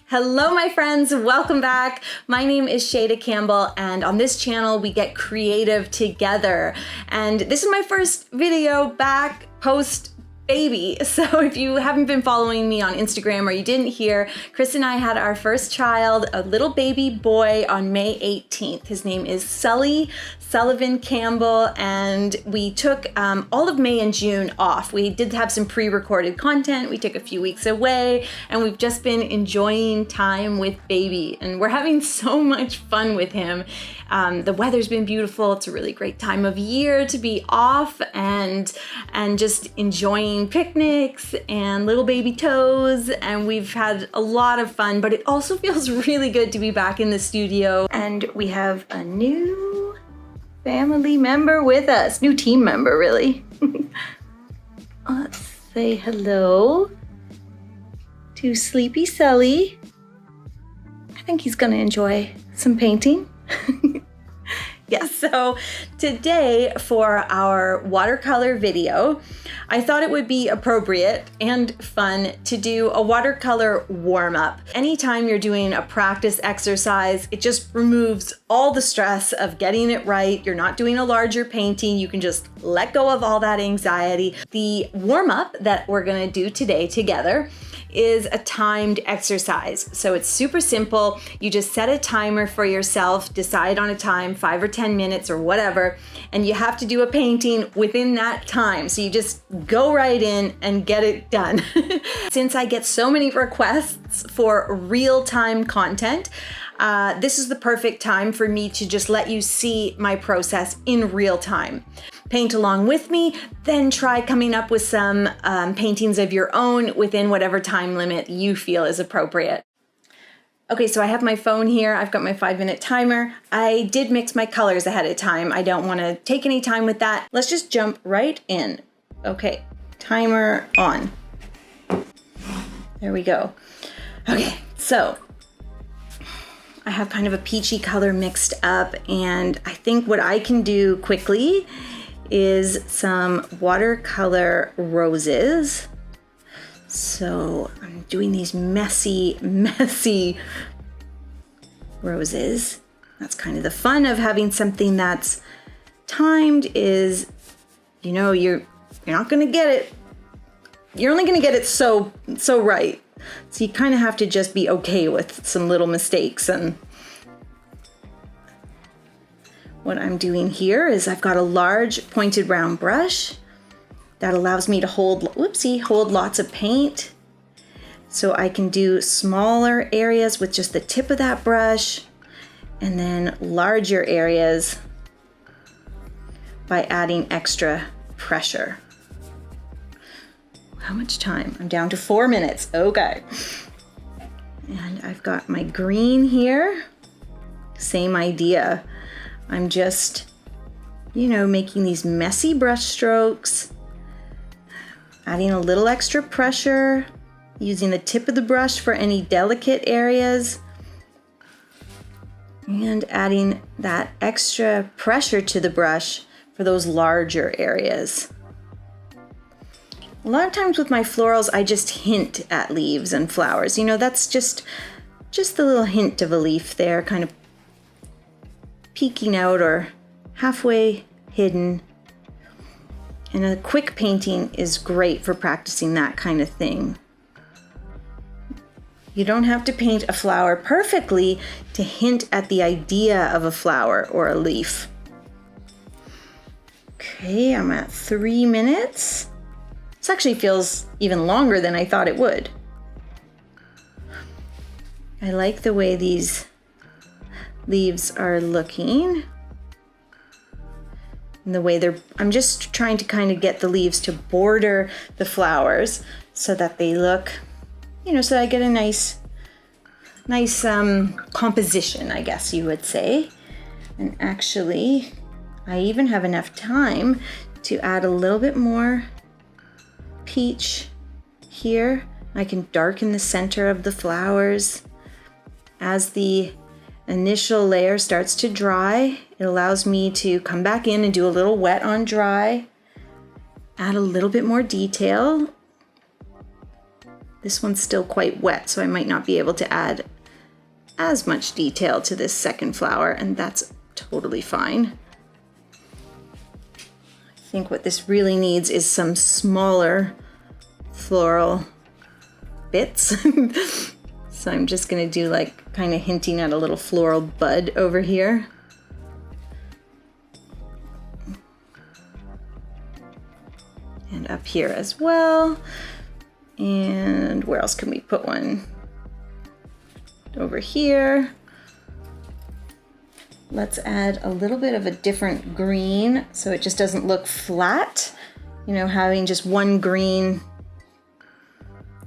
Hello my friends, welcome back. My name is Shayda Campbell and on this channel we get creative together. And this is my first video back post baby. So if you haven't been following me on Instagram or you didn't hear, Chris and I had our first child, a little baby boy on May 18th. His name is Sullivan Campbell, and we took all of May and June off. We did have some pre-recorded content. We took a few weeks away and we've just been enjoying time with baby and we're having so much fun with him. The weather's been beautiful. It's a really great time of year to be off and just enjoying picnics and little baby toes, and we've had a lot of fun, but it also feels really good to be back in the studio. And we have a new family member with us, new team member really. Let's say hello to Sleepy Sully. I think he's gonna enjoy some painting. Yes, so today for our watercolor video, I thought it would be appropriate and fun to do a watercolor warm-up. Anytime you're doing a practice exercise, it just removes all the stress of getting it right. You're not doing a larger painting. You can just let go of all that anxiety. The warm-up that we're gonna do today together is a timed exercise. So it's super simple. You just set a timer for yourself, decide on a time, 5 or 10 minutes or whatever, and you have to do a painting within that time. So you just go right in and get it done. Since I get so many requests for real-time content, this is the perfect time for me to just let you see my process in real time. Paint along with me, then try coming up with some paintings of your own within whatever time limit you feel is appropriate. Okay, so I have my phone here. I've got my 5-minute timer. I did mix my colors ahead of time. I don't want to take any time with that. Let's just jump right in. Okay, timer on. There we go. Okay, so I have kind of a peachy color mixed up, and I think what I can do quickly is some watercolor roses. So I'm doing these messy roses. That's kind of the fun of having something that's timed is, you know, you're not gonna get it. You're only gonna get it so right. So you kind of have to just be okay with some little mistakes. And what I'm doing here is I've got a large pointed round brush that allows me to hold lots of paint. So I can do smaller areas with just the tip of that brush, and then larger areas by adding extra pressure. How much time? I'm down to 4 minutes. Okay. And I've got my green here. Same idea. I'm just, making these messy brush strokes, adding a little extra pressure, using the tip of the brush for any delicate areas, and adding that extra pressure to the brush for those larger areas. A lot of times with my florals, I just hint at leaves and flowers. That's just the little hint of a leaf there, kind of peeking out or halfway hidden. And a quick painting is great for practicing that kind of thing. You don't have to paint a flower perfectly to hint at the idea of a flower or a leaf. Okay, I'm at 3 minutes. This actually feels even longer than I thought it would. I like the way these leaves are looking. And the way I'm just trying to kind of get the leaves to border the flowers so that they look, so I get a nice composition, I guess you would say. And actually, I even have enough time to add a little bit more peach here. I can darken the center of the flowers. As the initial layer starts to dry, it allows me to come back in and do a little wet on dry, add a little bit more detail. This one's still quite wet, so I might not be able to add as much detail to this second flower, and that's totally fine. I think what this really needs is some smaller floral bits. So I'm just gonna do like kind of hinting at a little floral bud over here. And up here as well. And where else can we put one? Over here. Let's add a little bit of a different green so it just doesn't look flat. You know, having just one green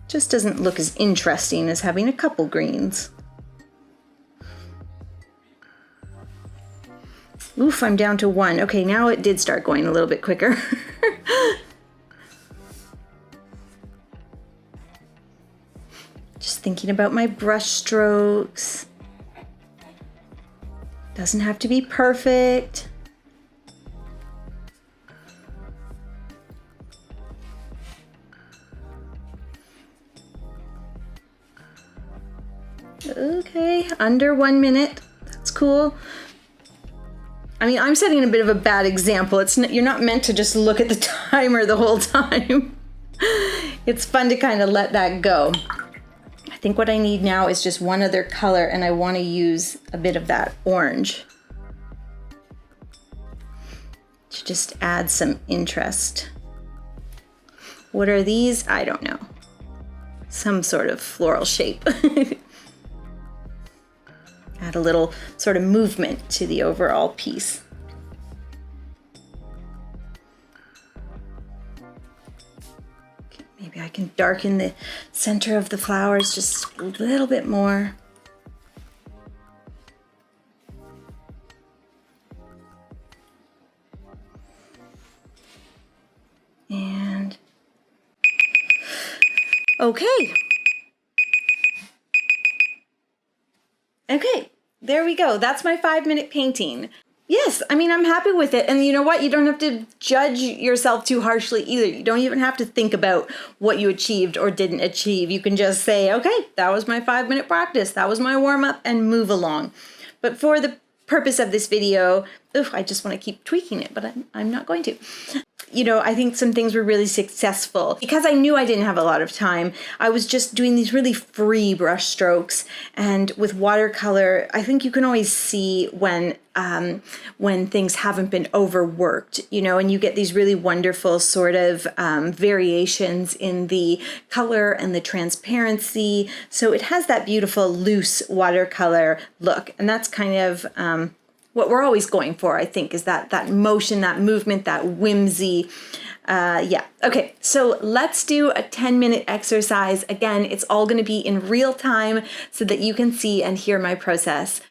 just doesn't look as interesting as having a couple greens. Oof, I'm down to one. Okay, now it did start going a little bit quicker. Just thinking about my brush strokes. Doesn't have to be perfect. Okay, under 1 minute. That's cool. I mean, I'm setting a bit of a bad example. You're not meant to just look at the timer the whole time. It's fun to kind of let that go. I think what I need now is just one other color, and I want to use a bit of that orange to just add some interest. What are these? I don't know. Some sort of floral shape. Add a little sort of movement to the overall piece. Okay, maybe I can darken the center of the flowers just a little bit more. And okay. Okay, there we go. That's my 5-minute painting. Yes, I mean, I'm happy with it. And you know what? You don't have to judge yourself too harshly either. You don't even have to think about what you achieved or didn't achieve. You can just say, okay, that was my 5-minute practice. That was my warm-up, and move along. But for the purpose of this video, I just want to keep tweaking it, but I'm not going to. You know, I think some things were really successful. Because I knew I didn't have a lot of time, I was just doing these really free brush strokes. And with watercolor, I think you can always see when things haven't been overworked, you know, and you get these really wonderful sort of variations in the color and the transparency. So it has that beautiful loose watercolor look. And that's kind of what we're always going for, I think, is that motion, that movement, that whimsy. Yeah. Okay, so let's do a 10-minute exercise. Again, it's all going to be in real time so that you can see and hear my process.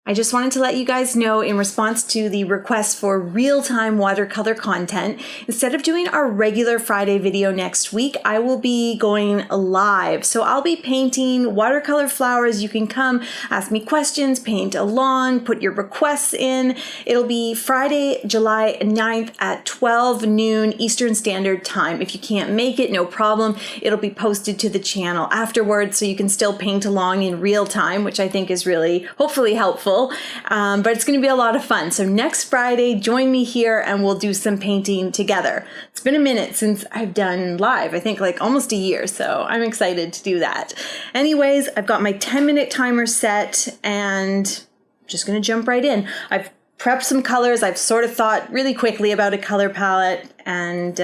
I just wanted to let you guys know, in response to the request for real-time watercolor content, instead of doing our regular Friday video next week, I will be going live. So I'll be painting watercolor flowers. You can come ask me questions, paint along, put your requests in. It'll be Friday, July 9th at 12 noon Eastern Standard Time. If you can't make it, no problem. It'll be posted to the channel afterwards, so you can still paint along in real time, which I think is really, hopefully helpful. But it's going to be a lot of fun. So next Friday, join me here and we'll do some painting together. It's been a minute since I've done live, I think like almost a year. So I'm excited to do that. Anyways, I've got my 10-minute timer set and I'm just going to jump right in. I've prepped some colors. I've sort of thought really quickly about a color palette, and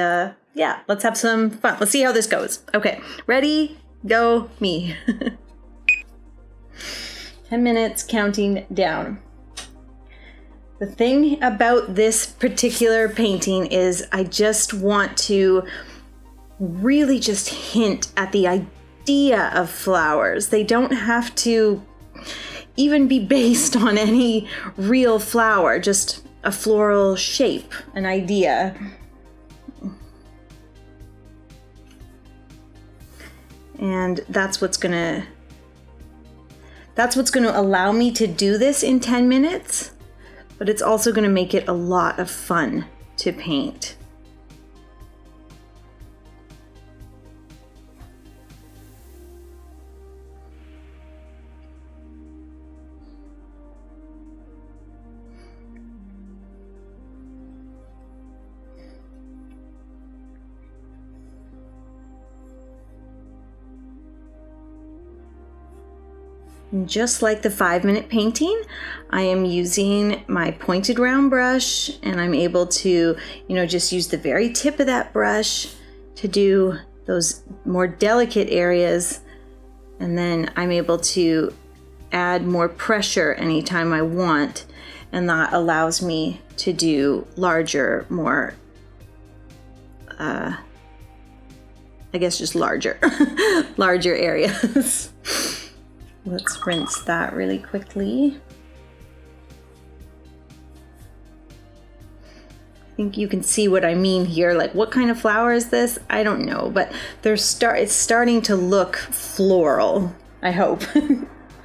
yeah, let's have some fun. Let's see how this goes. Okay, ready, go, me. 10 minutes counting down. The thing about this particular painting is I just want to really just hint at the idea of flowers. They don't have to even be based on any real flower, just a floral shape, an idea. And that's what's gonna allow me to do this in 10 minutes, but it's also gonna make it a lot of fun to paint. And just like the 5-minute painting, I am using my pointed round brush, and I'm able to, just use the very tip of that brush to do those more delicate areas. And then I'm able to add more pressure anytime I want. And that allows me to do larger, more, just larger, larger areas. Let's rinse that really quickly. I think you can see what I mean here. Like, what kind of flower is this? I don't know, but it's starting to look floral, I hope.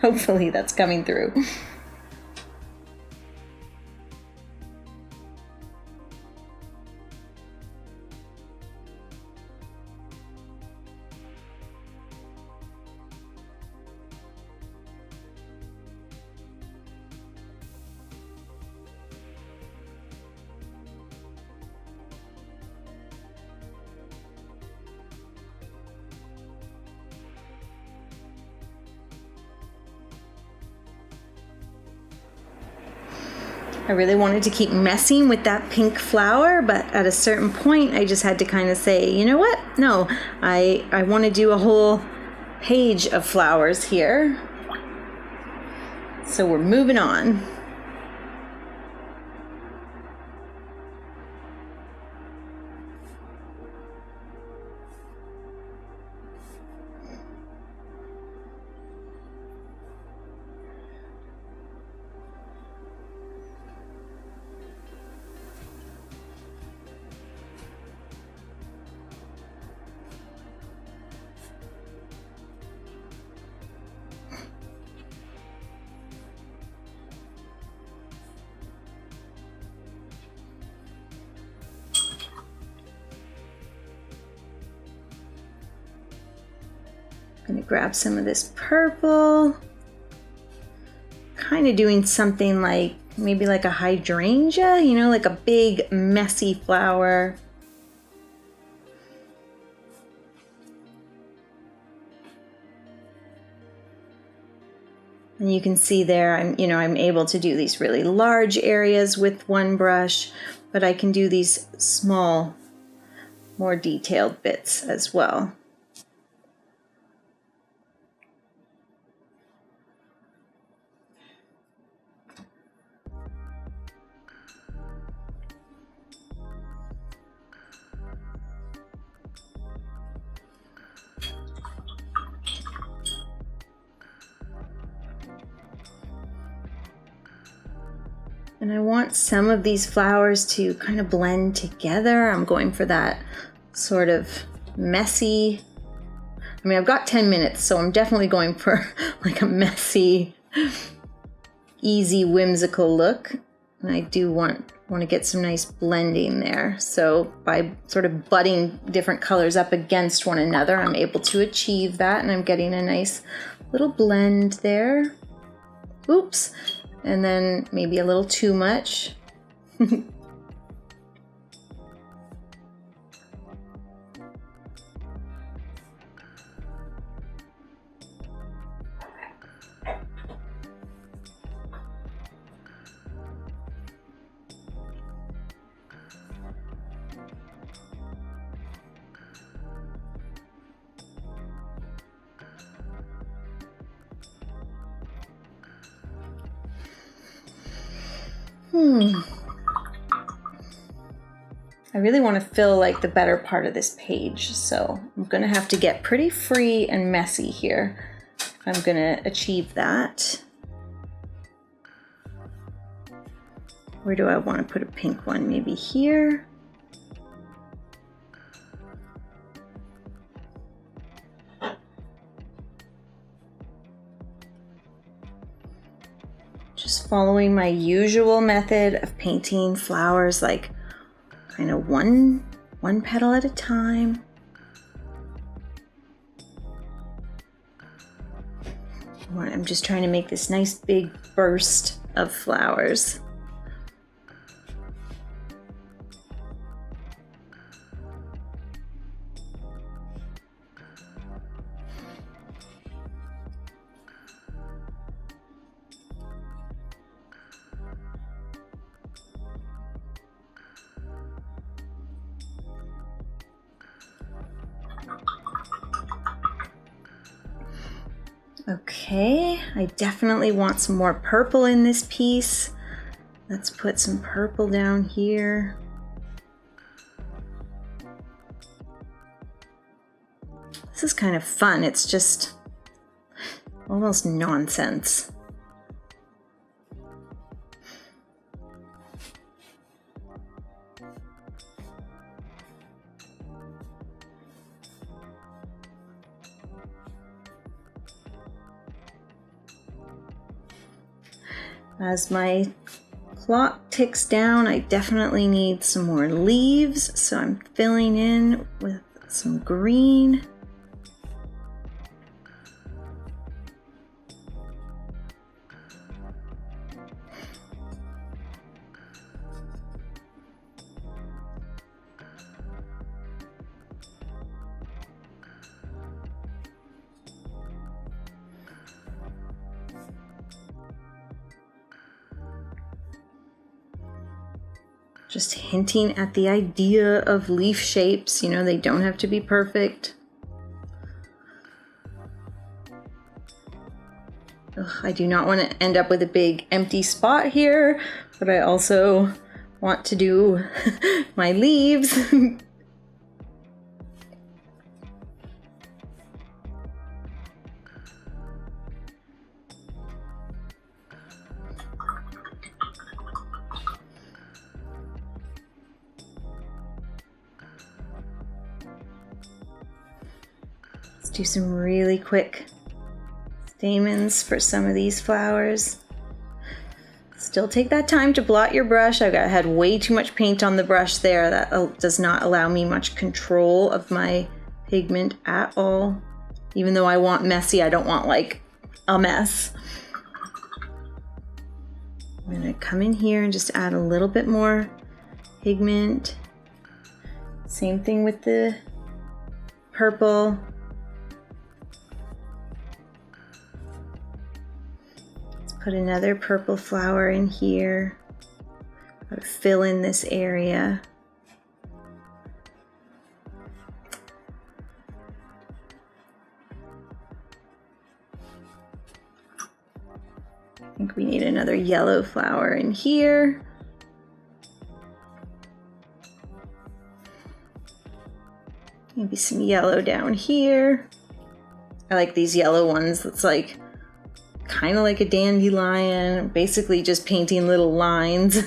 Hopefully that's coming through. I really wanted to keep messing with that pink flower, but at a certain point I just had to kind of say, you know what? No, I want to do a whole page of flowers here. So we're moving on. I'm gonna grab some of this purple, kind of doing something like maybe like a hydrangea, like a big messy flower. And you can see there, I'm able to do these really large areas with one brush, but I can do these small, more detailed bits as well. And I want some of these flowers to kind of blend together. I'm going for that sort of messy, I've got 10 minutes, so I'm definitely going for like a messy, easy, whimsical look. And I do want to get some nice blending there. So by sort of butting different colors up against one another, I'm able to achieve that, and I'm getting a nice little blend there. Oops. And then maybe a little too much. I really want to fill like the better part of this page, so I'm gonna have to get pretty free and messy here if I'm gonna achieve that. Where do I want to put a pink one? Maybe here. Just following my usual method of painting flowers, like kind of one petal at a time. I'm just trying to make this nice big burst of flowers. Okay, I definitely want some more purple in this piece. Let's put some purple down here. This is kind of fun. It's just almost nonsense. As my clock ticks down, I definitely need some more leaves, so I'm filling in with some green. Just hinting at the idea of leaf shapes, you know, they don't have to be perfect. Ugh, I do not want to end up with a big empty spot here, but I also want to do my leaves. Do some really quick stamens for some of these flowers. Still take that time to blot your brush. I had way too much paint on the brush there. That does not allow me much control of my pigment at all. Even though I want messy, I don't want like a mess. I'm gonna come in here and just add a little bit more pigment. Same thing with the purple. Put another purple flower in here. I'll fill in this area. I think we need another yellow flower in here. Maybe some yellow down here. I like these yellow ones. That's like kind of like a dandelion, basically just painting little lines.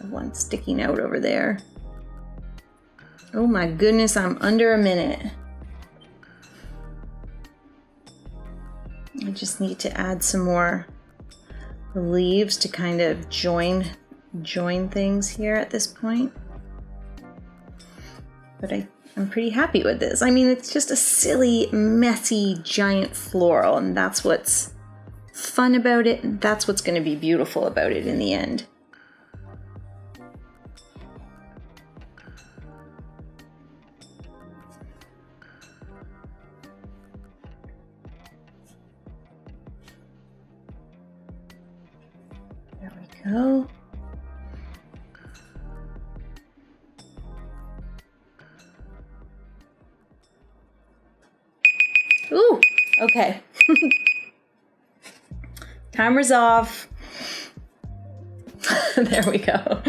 One sticking out over there. Oh my goodness, I'm under a minute. I just need to add some more leaves to kind of join things here at this point. But I'm pretty happy with this. I mean, it's just a silly, messy, giant floral, and that's what's fun about it, and that's what's going to be beautiful about it in the end. There we go. Ooh, okay. Timer's off. There we go.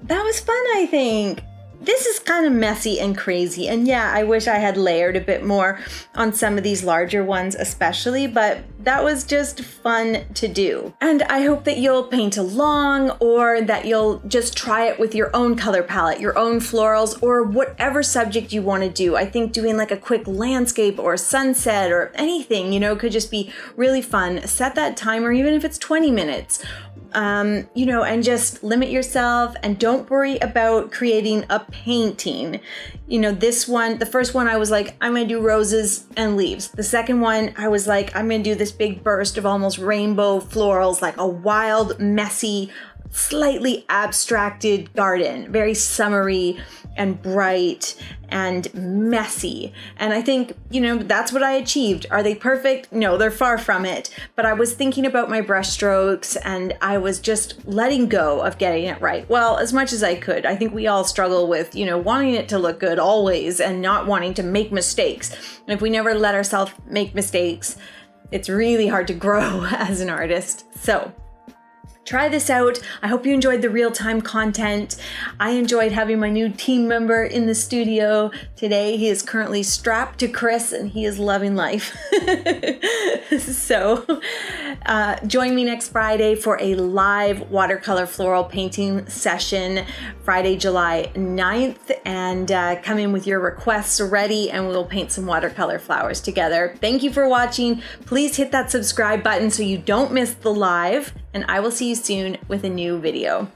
That was fun, I think. This is kind of messy and crazy, and yeah, I wish I had layered a bit more on some of these larger ones especially, but that was just fun to do. And I hope that you'll paint along, or that you'll just try it with your own color palette, your own florals, or whatever subject you want to do. I think doing like a quick landscape or sunset or anything, you know, could just be really fun. Set that timer, even if it's 20 minutes. You know, and just limit yourself and don't worry about creating a painting. You know, this one, the first one I was like, I'm gonna do roses and leaves. The second one, I was like, I'm gonna do this big burst of almost rainbow florals, like a wild, messy, slightly abstracted garden, very summery, and bright and messy. And I think, you know, that's what I achieved. Are they perfect? No, they're far from it. But I was thinking about my brush strokes and I was just letting go of getting it right. Well, as much as I could. I think we all struggle with, you know, wanting it to look good always and not wanting to make mistakes. And if we never let ourselves make mistakes, it's really hard to grow as an artist. So try this out. I hope you enjoyed the real-time content. I enjoyed having my new team member in the studio today. He is currently strapped to Chris and he is loving life. So join me next Friday for a live watercolor floral painting session, Friday, July 9th. And come in with your requests ready and we'll paint some watercolor flowers together. Thank you for watching. Please hit that subscribe button so you don't miss the live. And I will see you soon with a new video.